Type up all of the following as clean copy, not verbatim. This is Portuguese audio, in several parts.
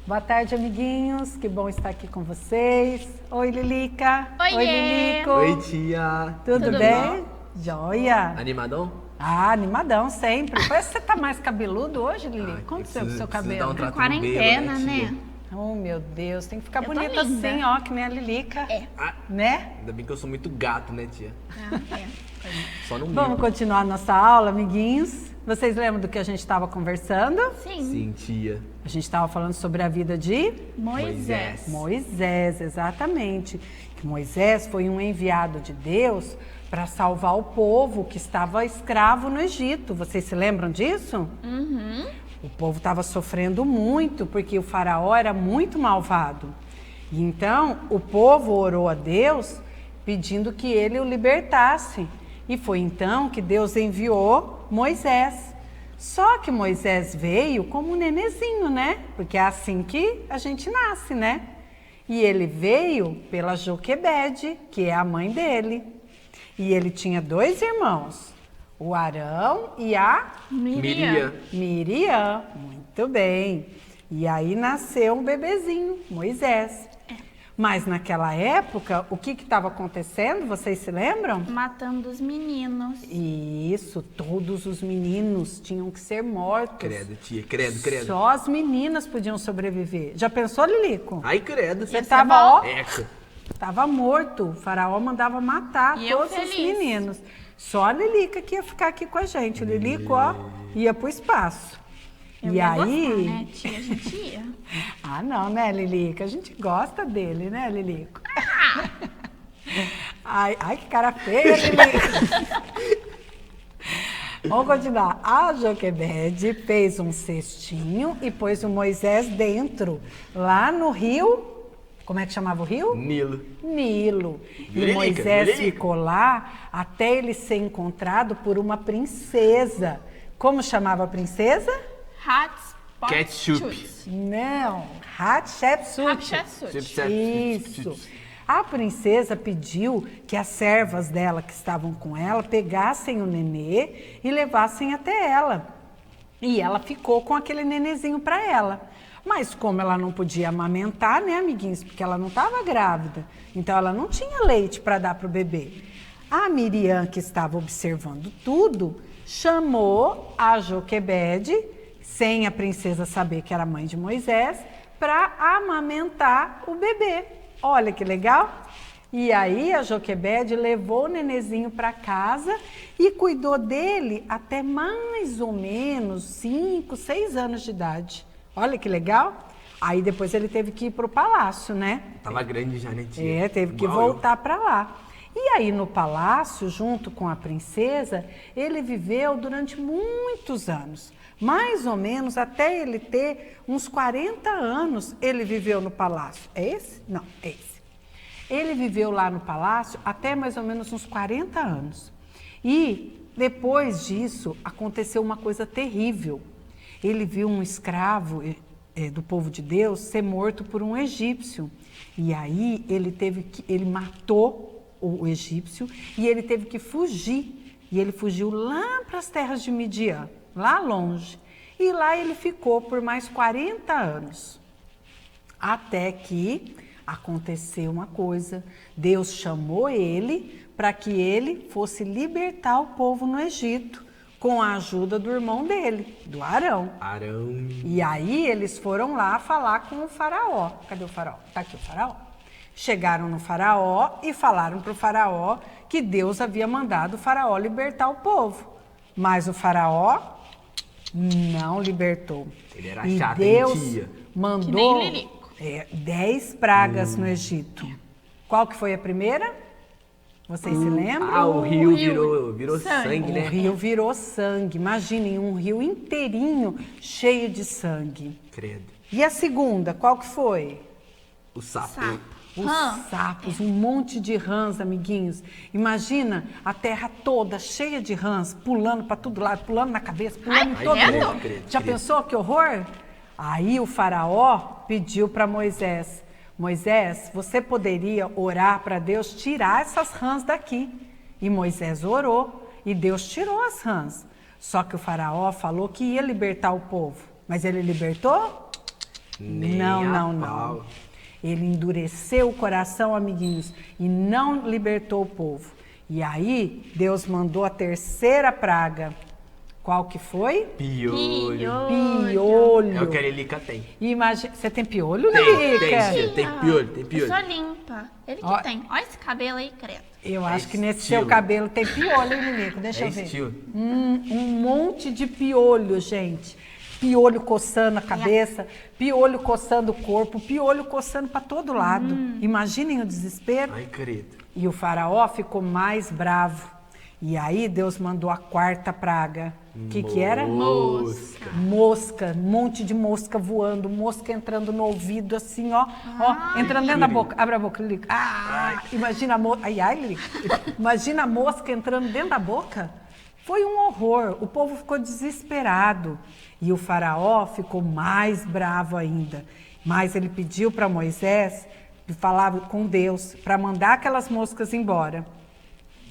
Boa tarde, amiguinhos. Que bom estar aqui com vocês. Oi, Lilica. Oiê. Oi, Lilico. Oi, tia. Tudo bem? Joia. Animadão? Ah, animadão sempre. Parece que você tá mais cabeludo hoje, Lili. Ai, Aconteceu com o seu preciso dar cabelo? um trato no Quarentena, belo, né? Oh, meu Deus. Tem que ficar Eu tô bonita linda. assim, ó, que nem a Lilica. É. Ah, Né? ainda bem que eu sou muito gato, né, tia? É. Só no Vamos mimo. continuar nossa aula, amiguinhos. Vocês lembram do que a gente estava conversando? Sim. Sim, tia. A gente estava falando sobre a vida de Moisés. Moisés, exatamente. Que Moisés foi um enviado de Deus para salvar o povo que estava escravo no Egito. Vocês se lembram disso? Uhum. O povo estava sofrendo muito porque o faraó era muito malvado. E então o povo orou a Deus pedindo que ele o libertasse. E foi então que Deus enviou Moisés. Só que Moisés veio como um nenezinho, né? Porque é assim que a gente nasce, né? E ele veio pela Joquebede, que é a mãe dele. E ele tinha 2 irmãos, o Arão e a Miriam. Miriam. Muito bem. E aí nasceu um bebezinho, Moisés. Mas naquela época, o que estava acontecendo? Vocês se lembram? Matando os meninos. Isso, todos os meninos tinham que ser mortos. Credo, tia. Credo, credo. Só as meninas podiam sobreviver. Já pensou, Lilico? Ai, credo. Você Ia ser tava, bom. ó, Eca. tava morto. O faraó mandava matar E eu todos os feliz. meninos. Só a Lilica que ia ficar aqui com a gente. O Lilico, ó, ia pro espaço. Eu e ia aí... gostar, né, tia? A gente ia. Ah, não, né, Lilica? A gente gosta dele, né, Lilico? Ai, que cara feia, Lilica. Vamos continuar. A Joquebede fez um cestinho e pôs o Moisés dentro, lá no rio. Como é que chamava o rio? Nilo. Nilo. E Lilica, Moisés Lilica. ficou lá até ele ser encontrado por uma princesa. Como chamava a princesa? Ketchup. Não, Hatshepsut. Hatshepsut. Isso. A princesa pediu que as servas dela que estavam com ela pegassem o nenê e levassem até ela. E ela ficou com aquele nenezinho para ela. Mas como ela não podia amamentar, né, amiguinhos? Porque ela não estava grávida. Então ela não tinha leite para dar para o bebê. A Miriam, que estava observando tudo, chamou a Joquebede, sem a princesa saber que era mãe de Moisés, para amamentar o bebê. Olha que legal! E aí a Joquebede levou o nenezinho para casa e cuidou dele até mais ou menos 5, 6 anos de idade. Olha que legal! Aí depois ele teve que ir para o palácio, né? Tava grande já, né, tia? Teve que Igual eu. voltar para lá. E aí no palácio, junto com a princesa, ele viveu durante muitos anos. Mais ou menos até ele ter uns 40 anos, ele viveu no palácio. É esse? Não, é esse. Ele viveu lá no palácio até mais ou menos uns 40 anos. E depois disso, aconteceu uma coisa terrível. Ele viu um escravo do povo de Deus ser morto por um egípcio. E aí ele matou o egípcio e ele teve que fugir. E ele fugiu lá para as terras de Midian, lá longe. E lá ele ficou por mais 40 anos. Até que aconteceu uma coisa. Deus chamou ele para que ele fosse libertar o povo no Egito, com a ajuda do irmão dele, do Arão. Arão. E aí eles foram lá falar com o faraó. Cadê o faraó? Tá aqui o faraó. Chegaram no faraó e falaram para o faraó que Deus havia mandado o faraó libertar o povo. Mas o faraó não libertou. Ele era e chato, hein, Deus tia? mandou Que nem Lilico. 10 pragas no Egito. Qual que foi a primeira? Vocês se lembram? Ah, o rio rio virou sangue. sangue, O né? rio virou sangue. Imaginem, um rio inteirinho cheio de sangue. Credo. E a segunda, qual que foi? O sapo. Sapo. Os Rã. sapos, um monte de rãs, amiguinhos. Imagina a terra toda cheia de rãs, pulando para todo lado, pulando na cabeça, pulando Ai, em todo credo. mundo. Credo, Já credo. pensou que horror? Aí o faraó pediu para Moisés: Moisés, você poderia orar para Deus tirar essas rãs daqui? E Moisés orou e Deus tirou as rãs. Só que o faraó falou que ia libertar o povo. Mas ele libertou? Nem Não, a não, não. pau. Ele endureceu o coração, amiguinhos, e não libertou o povo. E aí, Deus mandou a terceira praga. Qual que foi? Piolho. Piolho. É o que a Lilica tem. Imagina, você tem piolho, Tem, Lilica? tia, tem piolho, tem Eu piolho. sou limpa. Ele que Ó. tem. Olha esse cabelo aí, credo. Eu É acho que nesse estilo. seu cabelo tem piolho, hein, Lilica? Deixa É eu ver. estilo. Um monte de piolho, gente. Piolho coçando a cabeça, piolho coçando o corpo, piolho coçando para todo lado. Imaginem o desespero. Ai, credo. E o faraó ficou mais bravo. E aí Deus mandou a quarta praga. O que era? Mosca. Mosca, um monte de mosca voando, mosca entrando no ouvido, assim, ó, entrando dentro da boca. Abre a boca, Lilica. Imagina a mosca. Ai, Lilica. Imagina a mosca entrando dentro da boca. Foi um horror. O povo ficou desesperado. E o faraó ficou mais bravo ainda. Mas ele pediu para Moisés, falava com Deus, para mandar aquelas moscas embora.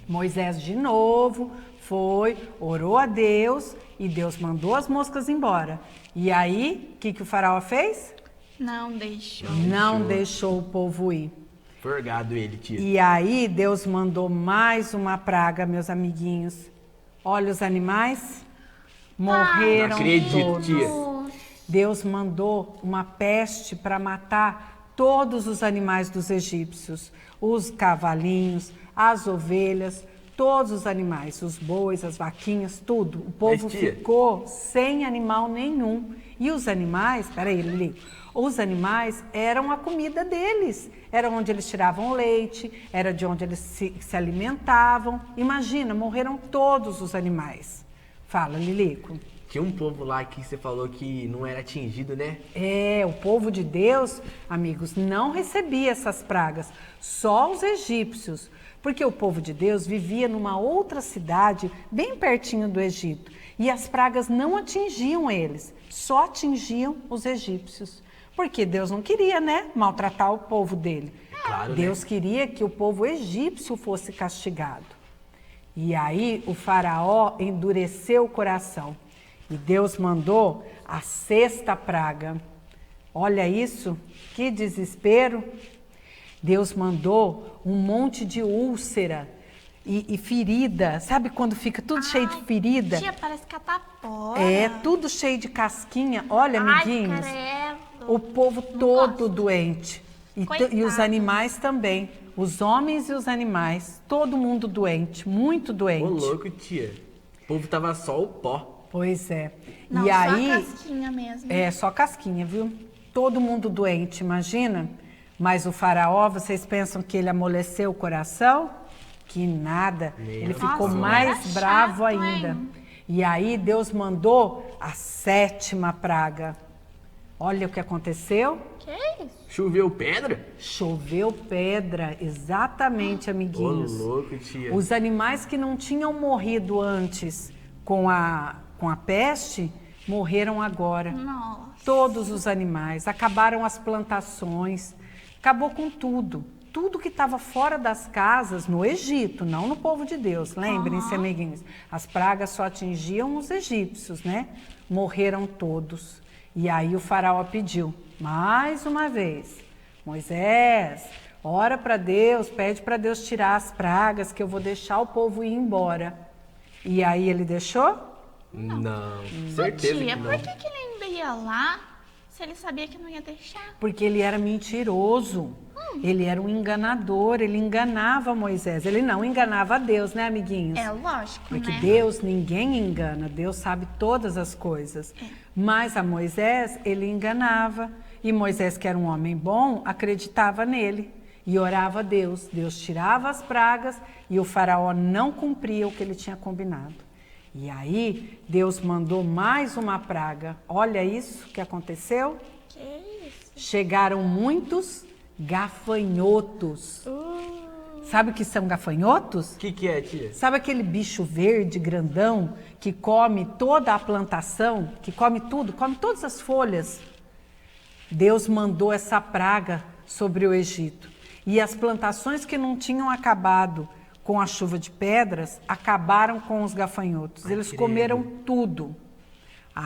Moisés de novo foi, orou a Deus e Deus mandou as moscas embora. E aí, o que o faraó fez? Não deixou. Não deixou o povo ir. Forgado ele, tia. E aí, Deus mandou mais uma praga, meus amiguinhos. Olha, os animais morreram Não acredito, todos. tia. Deus mandou uma peste para matar todos os animais dos egípcios. Os cavalinhos, as ovelhas, todos os animais, os bois, as vaquinhas, tudo. O povo Mas, tia, ficou sem animal nenhum. E os animais, peraí, Lili, os animais eram a comida deles. Era onde eles tiravam leite, era de onde eles se alimentavam. Imagina, morreram todos os animais. Fala, Lilico. Tinha um povo lá que você falou que não era atingido, né? É, o povo de Deus, amigos, não recebia essas pragas, só os egípcios, porque o povo de Deus vivia numa outra cidade bem pertinho do Egito e as pragas não atingiam eles, só atingiam os egípcios, porque Deus não queria, né, maltratar o povo dele. Claro, Deus né? queria que o povo egípcio fosse castigado. E aí o faraó endureceu o coração. E Deus mandou a sexta praga. Olha isso, que desespero. Deus mandou um monte de úlcera e ferida. Sabe quando fica tudo cheio de ferida? Tia, parece catapora. É, tudo cheio de casquinha. Olha, amiguinhos, credo. o povo todo doente. E os Coitado. animais também. Os homens e os animais, todo mundo doente, muito doente. Ô, louco, tia. O povo tava só o pó. Pois é. Não, e só aí, a casquinha mesmo. é só casquinha, viu? Todo mundo doente, imagina. Mas o faraó, vocês pensam que ele amoleceu o coração? Que nada. Ele ficou Nossa, mais era bravo chato, ainda. hein? E aí Deus mandou a sétima praga. Olha o que aconteceu. Que isso? Choveu pedra? Choveu pedra, exatamente, Ô, amiguinhos. louco, tia. Os animais que não tinham morrido antes com a peste, morreram agora. Nossa. Todos os animais, acabaram as plantações, acabou com tudo. Tudo que estava fora das casas, no Egito, não no povo de Deus. Lembrem-se, amiguinhos, as pragas só atingiam os egípcios, né? Morreram todos. E aí o faraó pediu, mais uma vez, Moisés, ora para Deus, pede para Deus tirar as pragas, que eu vou deixar o povo ir embora. E aí ele deixou? Não, certeza Tia, que por não. que ele ainda ia lá se ele sabia que não ia deixar? Porque ele era mentiroso. Ele era um enganador, ele enganava Moisés. Ele não enganava a Deus, né, amiguinhos? É lógico, Porque né? Deus ninguém engana, Deus sabe todas as coisas. Mas a Moisés, ele enganava. E Moisés, que era um homem bom, acreditava nele e orava a Deus. Deus tirava as pragas e o faraó não cumpria o que ele tinha combinado. E aí, Deus mandou mais uma praga. Olha isso que aconteceu. Que isso? Chegaram muitos gafanhotos. Sabe o que são gafanhotos? O que é, tia? Sabe aquele bicho verde, grandão, que come toda a plantação, que come tudo, come todas as folhas? Deus mandou essa praga sobre o Egito. E as plantações que não tinham acabado com a chuva de pedras, acabaram com os gafanhotos. Eles credo. comeram tudo.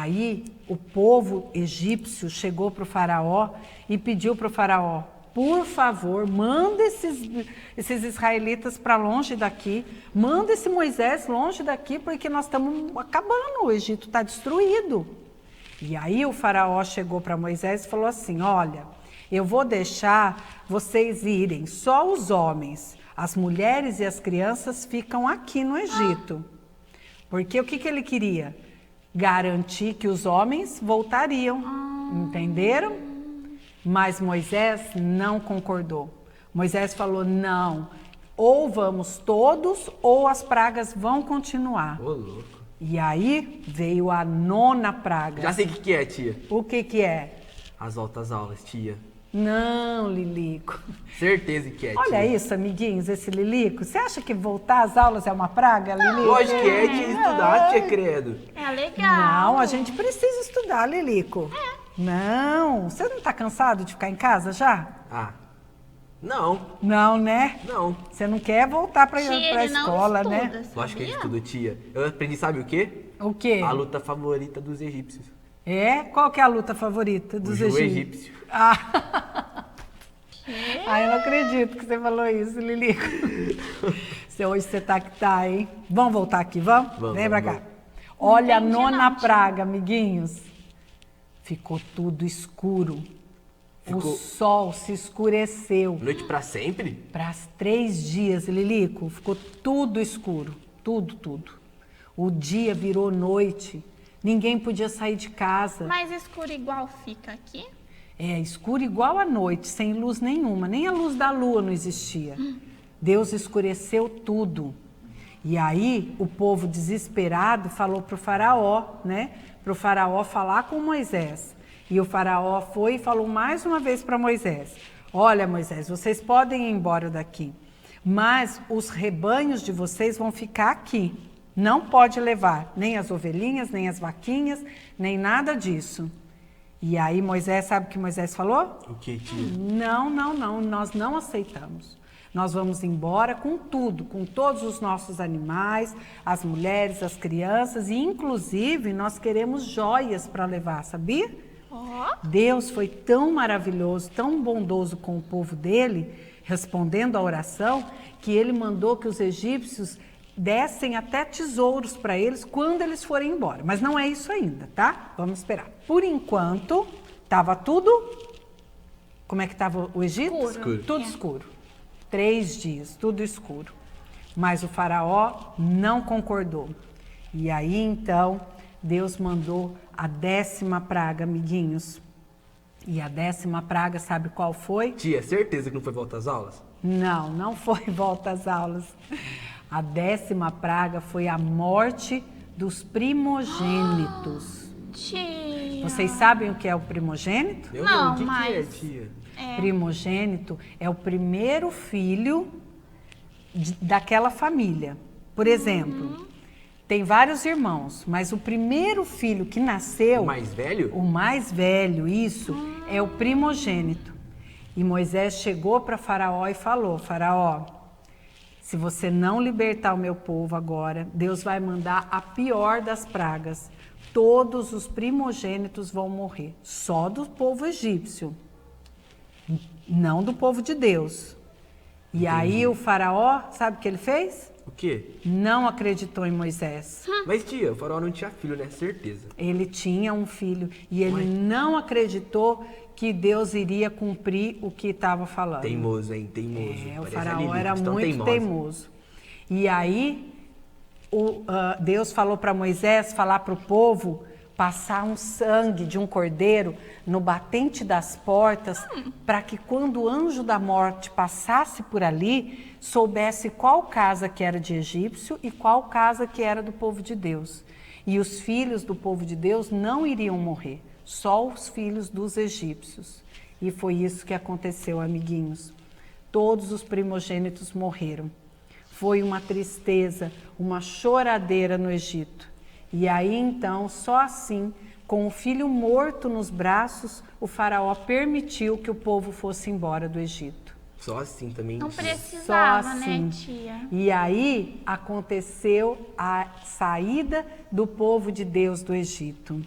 Aí o povo egípcio chegou para o faraó e pediu para o faraó, por favor, manda esses israelitas para longe daqui, manda esse Moisés longe daqui, porque nós estamos acabando, o Egito está destruído. E aí o faraó chegou para Moisés e falou assim, olha, eu vou deixar vocês irem, só os homens, as mulheres e as crianças ficam aqui no Egito. Porque o que ele queria? Garantir que os homens voltariam, entenderam? Mas Moisés não concordou. Moisés falou, não, ou vamos todos ou as pragas vão continuar. Ô, louco. E aí veio a 9ª praga. Já sei o que é, tia. O que é? As voltas aulas, tia. Não, Lilico. Certeza que é, tia. Olha isso, amiguinhos, esse Lilico. Você acha que voltar às aulas é uma praga, Lilico? Lógico que é, tia, estudar, tia, credo. É legal. Não, a gente precisa estudar, Lilico. Não, você não tá cansado de ficar em casa já? Ah, não, Não, né? não. Você não quer voltar pra Tia, pra ele não escola, estuda, né? sabia? Lógico que é de tudo, tia. Eu aprendi, sabe o quê? O quê? A luta favorita dos egípcios. É? Qual que é a luta favorita dos O egípcios? egípcio. Ah. Eu não acredito que você falou isso, Lilico. Hoje você tá que tá, hein? Vamos voltar aqui, vamos? Vamos, Vem pra vamos. cá. Olha a entendi, 9ª não, tia. praga, amiguinhos. Ficou tudo escuro. O Ficou- sol se escureceu. Noite pra sempre? Para 3 dias, Lilico, ficou tudo escuro. Tudo. O dia virou noite. Ninguém podia sair de casa. Mas escuro igual fica aqui? É, escuro igual a noite, sem luz nenhuma. Nem a luz da lua não existia. Deus escureceu tudo. E aí, o povo desesperado falou para o faraó, né? Para o faraó falar com Moisés. E o faraó foi e falou mais uma vez para Moisés. Olha, Moisés, vocês podem ir embora daqui. Mas os rebanhos de vocês vão ficar aqui. Não pode levar nem as ovelhinhas, nem as vaquinhas, nem nada disso. E aí Moisés, sabe o que Moisés falou? O que, tia? Não, nós não aceitamos. Nós vamos embora com tudo, com todos os nossos animais, as mulheres, as crianças e inclusive nós queremos joias para levar, sabia? Deus foi tão maravilhoso, tão bondoso com o povo dele, respondendo a oração, que ele mandou que os egípcios dessem até tesouros para eles quando eles forem embora. Mas não é isso ainda, tá? Vamos esperar. Por enquanto, estava tudo... Como é que estava o Egito? Escuro. Tudo escuro. 3 dias, tudo escuro. Mas o faraó não concordou. E aí, então, Deus mandou a 10ª praga, amiguinhos. E a 10ª praga, sabe qual foi? Tia, certeza que não foi volta às aulas? Não foi volta às aulas. A 10ª praga foi a morte dos primogênitos. Tia. Vocês sabem o que é o primogênito? Eu Não, o que mas- que é, tia? Primogênito é o primeiro filho daquela família. Por exemplo, tem vários irmãos, mas o primeiro filho que nasceu... O mais velho? O mais velho, isso, é o primogênito. E Moisés chegou para Faraó e falou, Faraó, se você não libertar o meu povo agora, Deus vai mandar a pior das pragas. Todos os primogênitos vão morrer, só do povo egípcio, não do povo de Deus. E aí o Faraó, sabe o que ele fez? O quê? Não acreditou em Moisés. Mas, tia, o faraó não tinha filho, né? Certeza. Ele tinha um filho e ele Ué? não acreditou que Deus iria cumprir o que estava falando. Teimoso, hein? Teimoso. O Parece faraó Lili, era tão muito teimosa. teimoso. E aí Deus falou para Moisés falar para o povo passar um sangue de um cordeiro no batente das portas para que quando o anjo da morte passasse por ali, soubesse qual casa que era de egípcio e qual casa que era do povo de Deus. E os filhos do povo de Deus não iriam morrer, só os filhos dos egípcios. E foi isso que aconteceu, amiguinhos. Todos os primogênitos morreram. Foi uma tristeza, uma choradeira no Egito. E aí então, só assim, com o filho morto nos braços, o faraó permitiu que o povo fosse embora do Egito. Só assim também. Não tia. precisava, Só assim. né, tia? E aí aconteceu a saída do povo de Deus do Egito.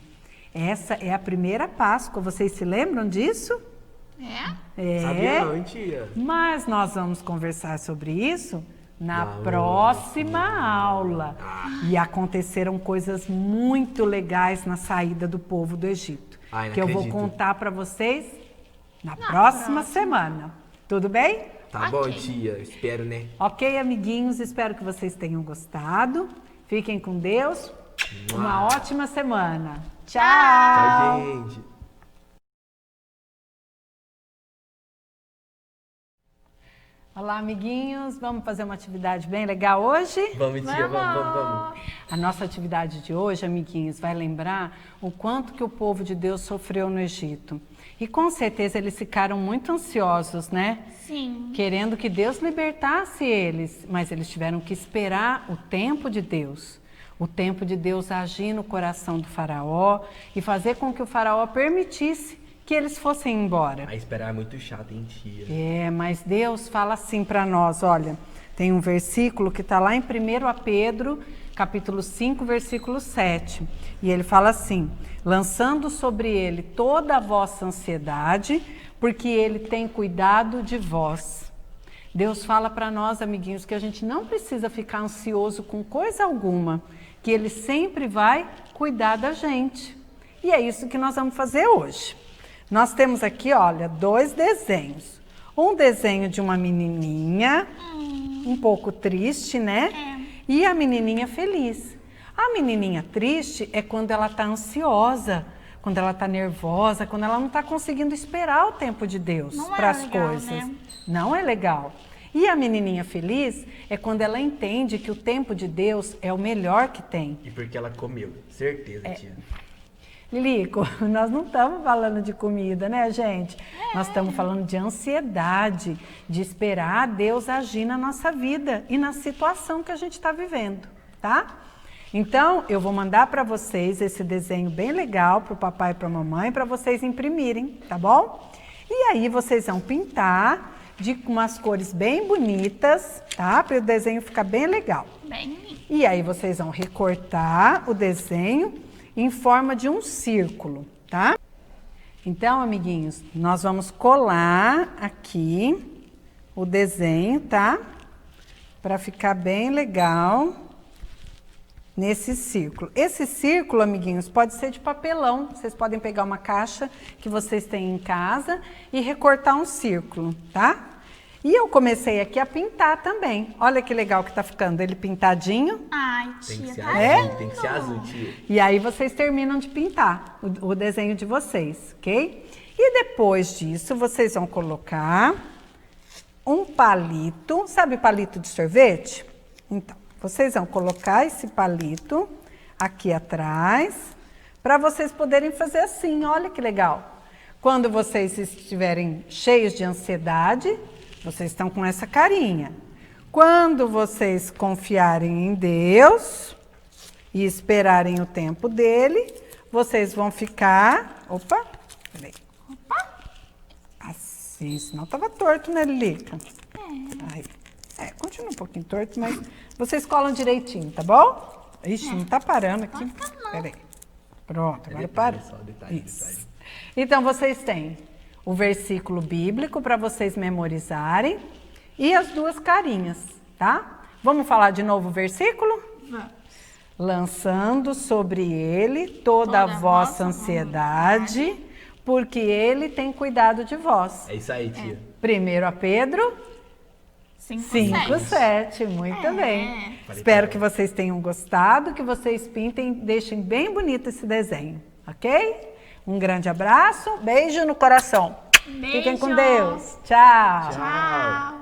Essa é a primeira Páscoa, vocês se lembram disso? É? Sabia não, tia? Mas nós vamos conversar sobre isso na próxima aula. E aconteceram coisas muito legais na saída do povo do Egito, Ai, não que eu vou acredito. contar para vocês na próxima semana. Tudo bem? Tá bom, Ok. tia. Espero, né? Ok, amiguinhos, espero que vocês tenham gostado. Fiquem com Deus. Uma ótima semana. Tchau! Tchau, gente. Olá, amiguinhos. Vamos fazer uma atividade bem legal hoje? Vamos, tia. Vamos. A nossa atividade de hoje, amiguinhos, vai lembrar o quanto que o povo de Deus sofreu no Egito. E com certeza eles ficaram muito ansiosos, né? Sim. Querendo que Deus libertasse eles, mas eles tiveram que esperar o tempo de Deus. O tempo de Deus agir no coração do faraó e fazer com que o faraó permitisse que eles fossem embora. A esperar é muito chato, hein, tia? É, mas Deus fala assim para nós, olha, tem um versículo que está lá em 1 Pedro, capítulo 5, versículo 7. E ele fala assim, lançando sobre ele toda a vossa ansiedade, porque ele tem cuidado de vós. Deus fala para nós, amiguinhos, que a gente não precisa ficar ansioso com coisa alguma, que ele sempre vai cuidar da gente. E é isso que nós vamos fazer hoje. Nós temos aqui, olha, 2 desenhos. Um desenho de uma menininha, um pouco triste, né? E a menininha feliz. A menininha triste é quando ela está ansiosa, quando ela está nervosa, quando ela não está conseguindo esperar o tempo de Deus para as coisas. Né? Não é legal. E a menininha feliz é quando ela entende que o tempo de Deus é o melhor que tem. E porque ela comeu. Certeza, tia. Lilico, nós não estamos falando de comida, né, gente? Nós estamos falando de ansiedade, de esperar Deus agir na nossa vida e na situação que a gente está vivendo, tá? Então, eu vou mandar para vocês esse desenho bem legal para o papai e para a mamãe, para vocês imprimirem, tá bom? E aí vocês vão pintar de umas cores bem bonitas, tá? Para o desenho ficar bem legal. Bem, E aí vocês vão recortar o desenho em forma de um círculo, tá? Então, amiguinhos, nós vamos colar aqui o desenho, tá? Para ficar bem legal nesse círculo. Esse círculo, amiguinhos, pode ser de papelão. Vocês podem pegar uma caixa que vocês têm em casa e recortar um círculo, tá? E eu comecei aqui a pintar também. Olha que legal que tá ficando ele pintadinho. ai, Tem que tia, ser tá azul, lindo. tem que ser azul, tia. E aí vocês terminam de pintar o desenho de vocês, ok? E depois disso, vocês vão colocar um palito. Sabe palito de sorvete? Então, vocês vão colocar esse palito aqui atrás para vocês poderem fazer assim. Olha que legal. Quando vocês estiverem cheios de ansiedade, vocês estão com essa carinha. Quando vocês confiarem em Deus e esperarem o tempo dele, vocês vão ficar... Opa, peraí. Assim, senão estava torto, né, Lilica? Aí. Continua um pouquinho torto, mas vocês colam direitinho, tá bom? Ixi, não tá parando aqui. Peraí. Pronto, agora para. Só detalhe. Então, vocês têm o versículo bíblico para vocês memorizarem e as 2 carinhas, tá? Vamos falar de novo o versículo? Vamos. Lançando sobre ele toda a vossa ansiedade, porque ele tem cuidado de vós. É isso aí, tia. 1 Pedro 5:7, muito bem. Espero que vocês tenham gostado, que vocês pintem, deixem bem bonito esse desenho, ok? Um grande abraço, beijo no coração. Beijo. Fiquem com Deus. Tchau. Tchau.